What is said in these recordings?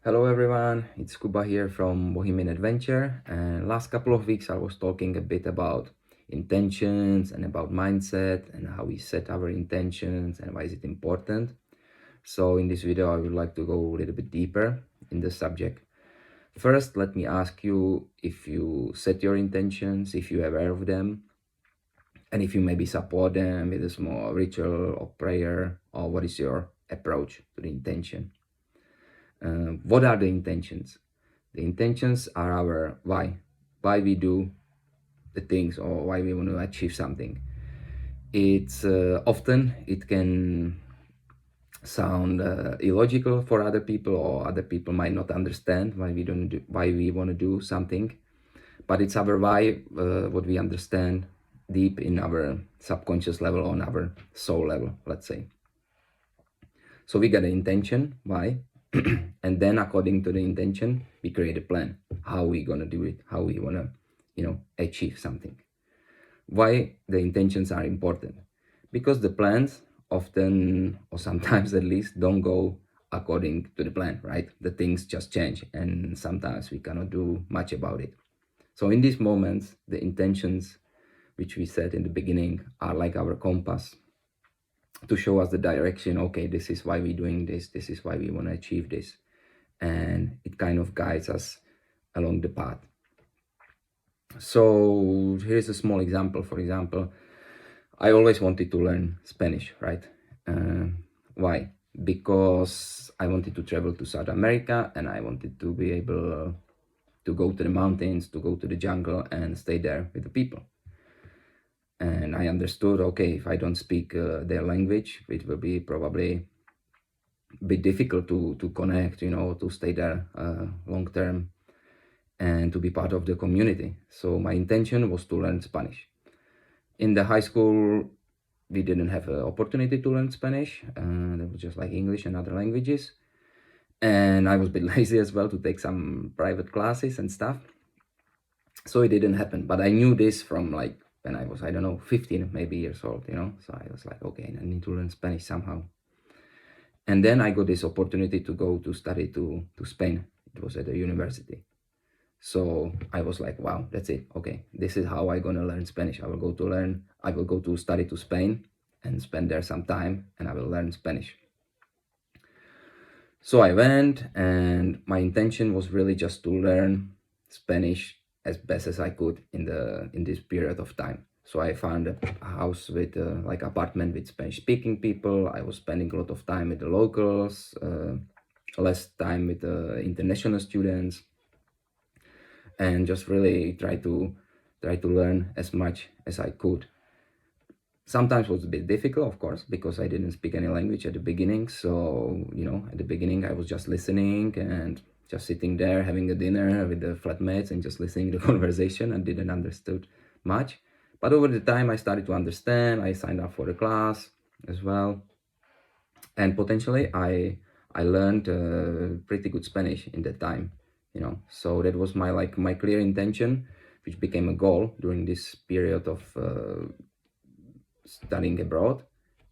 Hello everyone, it's Kuba here from Bohemian Adventure, and last couple of weeks I was talking a bit about intentions and about mindset and how we set our intentions and why is it important. So in this video I would like to go a little bit deeper in the subject. First, let me ask you if you set your intentions, if you're aware of them, and if you maybe support them with a small ritual or prayer, or what is your approach to the intention. What are the intentions? The intentions are our why we do the things or why we want to achieve something. It's often it can sound illogical for other people, or other people might not understand why we want to do something. But it's our why, what we understand deep in our subconscious level, on our soul level, let's say. So we got an intention, why, and then according to the intention, we create a plan, how we gonna do it, how we wanna, achieve something. Why the intentions are important? Because the plans often, or sometimes at least, don't go according to the plan, right? The things just change, and sometimes we cannot do much about it. So in these moments, the intentions which we set in the beginning are like our compass to show us the direction. Okay, this is why we're doing this, this is why we want to achieve this, and it kind of guides us along the path. So here's a small example. For example, I always wanted to learn Spanish, right? Why? Because I wanted to travel to South America, and I wanted to be able to go to the mountains, to go to the jungle and stay there with the people. And I understood, okay, if I don't speak their language, it will be probably a bit difficult to connect, to stay there long term and to be part of the community. So my intention was to learn Spanish. In the high school, we didn't have an opportunity to learn Spanish. There was just like English and other languages. And I was a bit lazy as well to take some private classes and stuff. So it didn't happen. But I knew this from like when I was, I don't know, 15 maybe years old, So I was like, okay, I need to learn Spanish somehow. And then I got this opportunity to go to study to Spain. It was at a university. So I was like, wow, that's it. Okay, this is how I'm gonna learn Spanish. I will go to study to Spain and spend there some time, and I will learn Spanish. So I went, and my intention was really just to learn Spanish as best as I could in this period of time. So I found a house with like apartment with Spanish speaking people. I was spending a lot of time with the locals, less time with the international students, and just really try to learn as much as I could. Sometimes it was a bit difficult, of course, because I didn't speak any language at the beginning. So, at the beginning I was just listening and just sitting there having a dinner with the flatmates and just listening to the conversation, and didn't understood much. But over the time I started to understand. I signed up for a class as well. And potentially I learned pretty good Spanish in that time, So that was my clear intention, which became a goal during this period of studying abroad.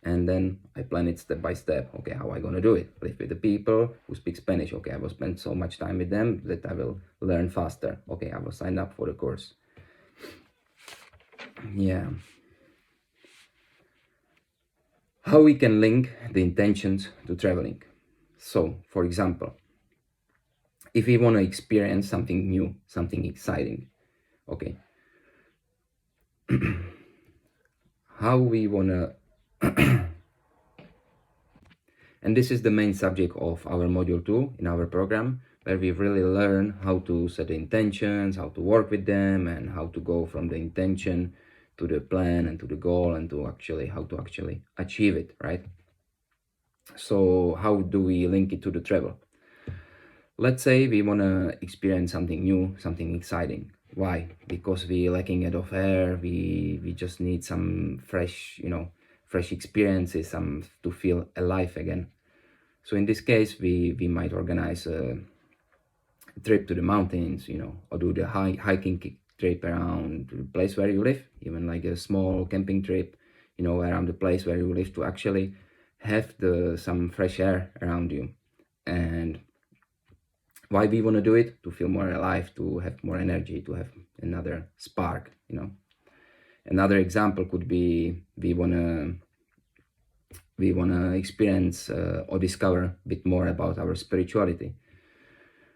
And then I plan it step by step. Okay, how I gonna do it? Live with the people who speak Spanish. Okay, I will spend so much time with them that I will learn faster. Okay, I will sign up for the course. Yeah. How we can link the intentions to traveling. So, for example, if we want to experience something new, something exciting, okay, how we want to and this is the main subject of our module 2 in our program, where we really learn how to set the intentions, how to work with them, and how to go from the intention to the plan and to the goal, and to how to actually achieve it, right? So how do we link it to the travel? Let's say we want to experience something new, something exciting. Why? Because we're lacking of air. We just need some fresh, fresh experiences, some to feel alive again. So in this case, we might organize a trip to the mountains, or do the hiking trip around the place where you live, even like a small camping trip, around the place where you live, to actually have some fresh air around you. And Why we want to do it? To feel more alive, to have more energy, to have another spark, Another example could be we wanna experience or discover a bit more about our spirituality.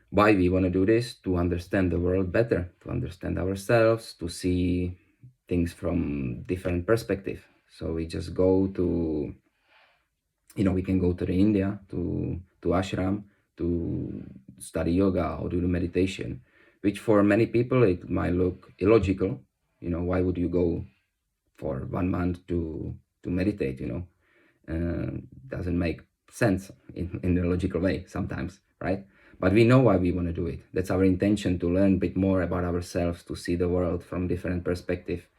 Why we want to do this? To understand the world better, to understand ourselves, to see things from different perspective. So we just go to, we can go to the India, to ashram, to study yoga or do the meditation, which for many people it might look illogical. Why would you go for 1 month to meditate? Doesn't make sense in a logical way sometimes, right? But we know why we want to do it. That's our intention, to learn a bit more about ourselves, to see the world from different perspective.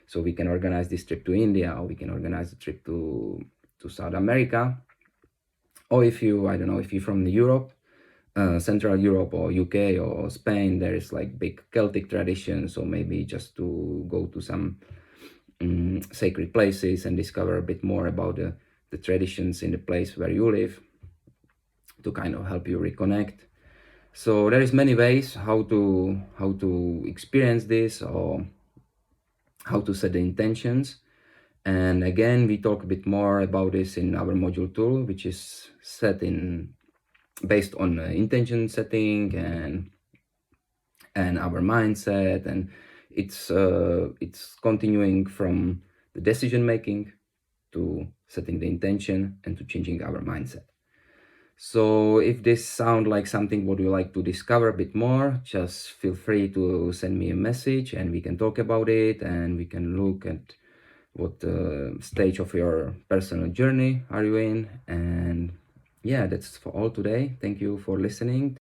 So we can organize this trip to India, or we can organize a trip to South America. Or if you're from Europe, Central Europe or UK or Spain, there is like big Celtic tradition. So maybe just to go to some sacred places and discover a bit more about the traditions in the place where you live, to kind of help you reconnect. So there is many ways how to experience this, or how to set the intentions. And again, we talk a bit more about this in our module 2, which is based on intention setting and our mindset, and it's continuing from the decision making to setting the intention and to changing our mindset. So if this sounds like something what you like to discover a bit more, just feel free to send me a message and we can talk about it, and we can look at what stage of your personal journey are you in. And yeah, that's for all today. Thank you for listening.